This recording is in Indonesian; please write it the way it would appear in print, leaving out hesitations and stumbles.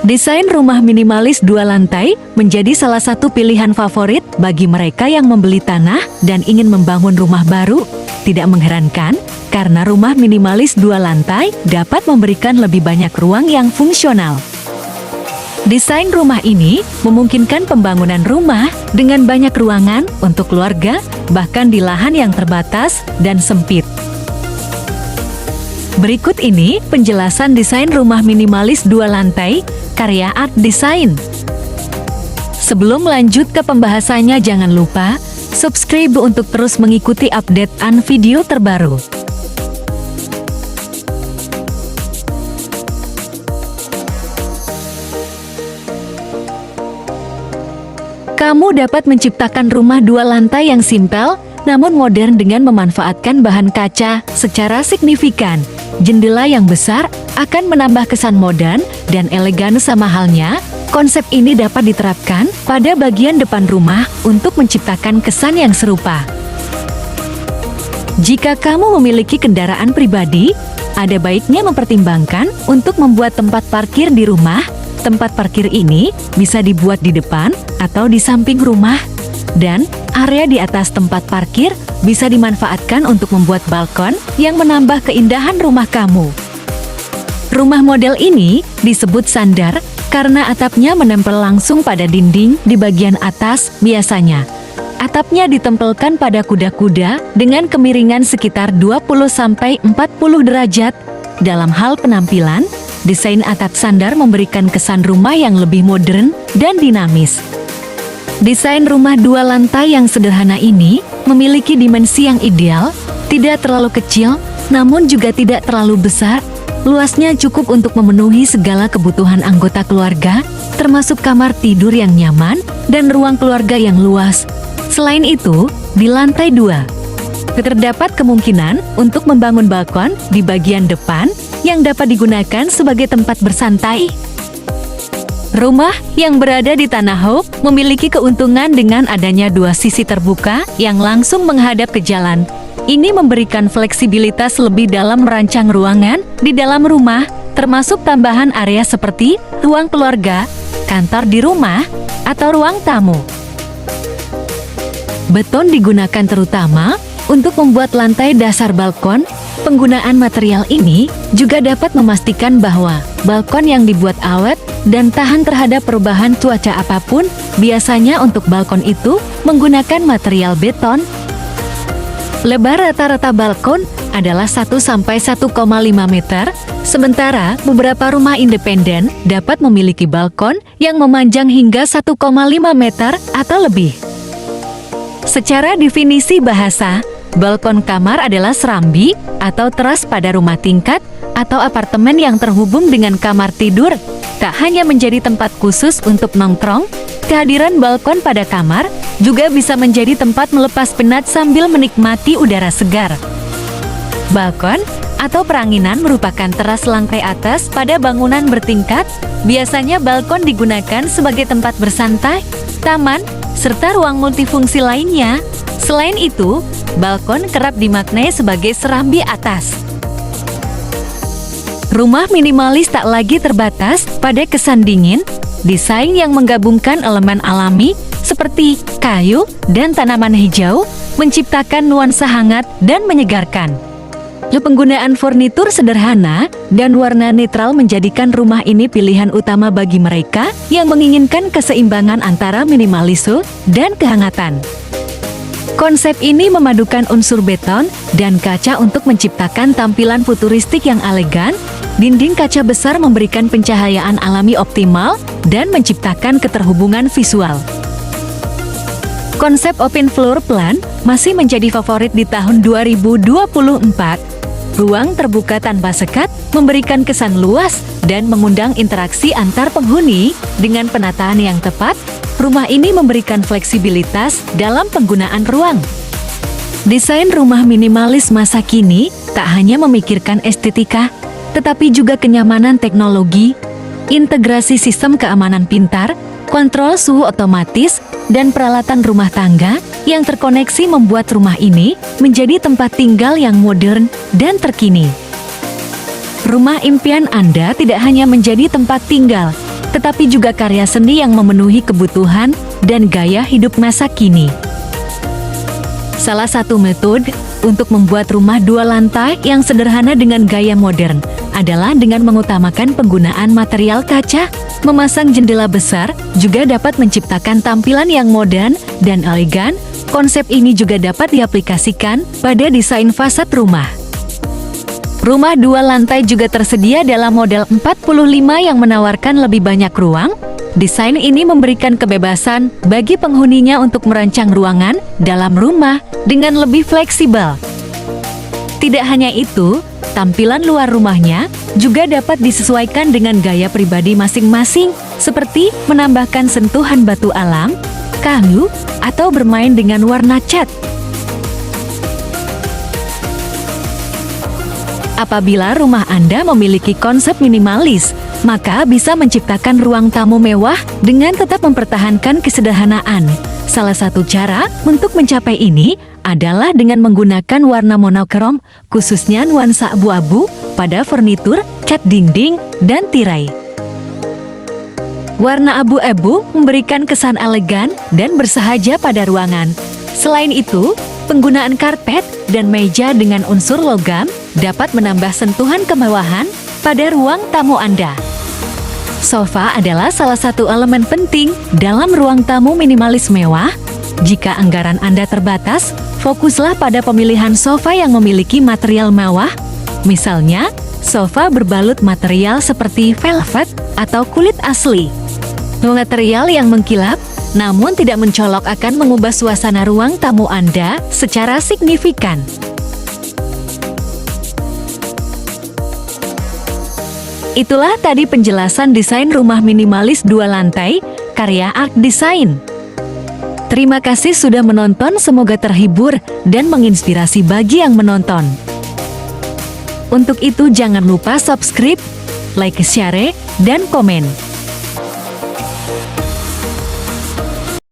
Desain rumah minimalis 2 lantai menjadi salah satu pilihan favorit bagi mereka yang membeli tanah dan ingin membangun rumah baru. Tidak mengherankan, karena rumah minimalis 2 lantai dapat memberikan lebih banyak ruang yang fungsional. Desain rumah ini memungkinkan pembangunan rumah dengan banyak ruangan untuk keluarga, bahkan di lahan yang terbatas dan sempit. Berikut ini penjelasan desain rumah minimalis 2 lantai, karya Art Design. Sebelum lanjut ke pembahasannya, jangan lupa subscribe untuk terus mengikuti update-an video terbaru. Kamu dapat menciptakan rumah 2 lantai yang simpel, namun modern dengan memanfaatkan bahan kaca secara signifikan. Jendela yang besar akan menambah kesan modern dan elegan. Sama halnya, konsep ini dapat diterapkan pada bagian depan rumah untuk menciptakan kesan yang serupa. Jika kamu memiliki kendaraan pribadi, ada baiknya mempertimbangkan untuk membuat tempat parkir di rumah. Tempat parkir ini bisa dibuat di depan atau di samping rumah, dan area di atas tempat parkir bisa dimanfaatkan untuk membuat balkon yang menambah keindahan rumah kamu. Rumah model ini disebut sandar karena atapnya menempel langsung pada dinding di bagian atas. Biasanya, atapnya ditempelkan pada kuda-kuda dengan kemiringan sekitar 20-40 derajat. Dalam hal penampilan, desain atap sandar memberikan kesan rumah yang lebih modern dan dinamis. Desain rumah 2 lantai yang sederhana ini memiliki dimensi yang ideal, tidak terlalu kecil, namun juga tidak terlalu besar. Luasnya cukup untuk memenuhi segala kebutuhan anggota keluarga, termasuk kamar tidur yang nyaman dan ruang keluarga yang luas. Selain itu, di lantai 2, terdapat kemungkinan untuk membangun balkon di bagian depan yang dapat digunakan sebagai tempat bersantai. Rumah yang berada di Tanah Hope memiliki keuntungan dengan adanya 2 sisi terbuka yang langsung menghadap ke jalan. Ini memberikan fleksibilitas lebih dalam merancang ruangan di dalam rumah, termasuk tambahan area seperti ruang keluarga, kantor di rumah, atau ruang tamu. Beton digunakan terutama untuk membuat lantai dasar balkon. Penggunaan material ini juga dapat memastikan bahwa balkon yang dibuat awet dan tahan terhadap perubahan cuaca apapun. Biasanya untuk balkon itu menggunakan material beton. Lebar rata-rata balkon adalah 1-1,5 meter, sementara beberapa rumah independen dapat memiliki balkon yang memanjang hingga 1,5 meter atau lebih. Secara definisi bahasa, balkon kamar adalah serambi atau teras pada rumah tingkat atau apartemen yang terhubung dengan kamar tidur. Tak hanya menjadi tempat khusus untuk nongkrong, kehadiran balkon pada kamar juga bisa menjadi tempat melepas penat sambil menikmati udara segar. Balkon atau peranginan merupakan teras lantai atas pada bangunan bertingkat. Biasanya balkon digunakan sebagai tempat bersantai, taman, serta ruang multifungsi lainnya. Selain itu, balkon kerap dimaknai sebagai serambi atas. Rumah minimalis tak lagi terbatas pada kesan dingin. Desain yang menggabungkan elemen alami seperti kayu dan tanaman hijau menciptakan nuansa hangat dan menyegarkan. Penggunaan furnitur sederhana dan warna netral menjadikan rumah ini pilihan utama bagi mereka yang menginginkan keseimbangan antara minimalisme dan kehangatan. Konsep ini memadukan unsur beton dan kaca untuk menciptakan tampilan futuristik yang elegan. Dinding kaca besar memberikan pencahayaan alami optimal dan menciptakan keterhubungan visual. Konsep open floor plan masih menjadi favorit di tahun 2024. Ruang terbuka tanpa sekat memberikan kesan luas dan mengundang interaksi antar penghuni. Dengan penataan yang tepat, rumah ini memberikan fleksibilitas dalam penggunaan ruang. Desain rumah minimalis masa kini tak hanya memikirkan estetika, tetapi juga kenyamanan teknologi, integrasi sistem keamanan pintar, kontrol suhu otomatis, dan peralatan rumah tangga yang terkoneksi membuat rumah ini menjadi tempat tinggal yang modern dan terkini. Rumah impian Anda tidak hanya menjadi tempat tinggal, tetapi juga karya seni yang memenuhi kebutuhan dan gaya hidup masa kini. Salah satu metode untuk membuat rumah 2 lantai yang sederhana dengan gaya modern adalah dengan mengutamakan penggunaan material kaca. Memasang jendela besar juga dapat menciptakan tampilan yang modern dan elegan. Konsep ini juga dapat diaplikasikan pada desain fasad rumah. Rumah 2 lantai juga tersedia dalam model 45 yang menawarkan lebih banyak ruang. Desain ini memberikan kebebasan bagi penghuninya untuk merancang ruangan dalam rumah dengan lebih fleksibel. Tidak hanya itu, tampilan luar rumahnya juga dapat disesuaikan dengan gaya pribadi masing-masing, seperti menambahkan sentuhan batu alam, kayu, atau bermain dengan warna cat. Apabila rumah Anda memiliki konsep minimalis, maka bisa menciptakan ruang tamu mewah dengan tetap mempertahankan kesederhanaan. Salah satu cara untuk mencapai ini adalah dengan menggunakan warna monokrom, khususnya nuansa abu-abu pada furnitur, cat dinding, dan tirai. Warna abu-abu memberikan kesan elegan dan bersahaja pada ruangan. Selain itu, penggunaan karpet dan meja dengan unsur logam dapat menambah sentuhan kemewahan pada ruang tamu Anda. Sofa adalah salah satu elemen penting dalam ruang tamu minimalis mewah. Jika anggaran Anda terbatas, fokuslah pada pemilihan sofa yang memiliki material mewah. Misalnya, sofa berbalut material seperti velvet atau kulit asli. Material yang mengkilap, namun tidak mencolok akan mengubah suasana ruang tamu Anda secara signifikan. Itulah tadi penjelasan desain rumah minimalis 2 lantai, karya Arc Design. Terima kasih sudah menonton, semoga terhibur dan menginspirasi bagi yang menonton. Untuk itu jangan lupa subscribe, like, share, dan komen.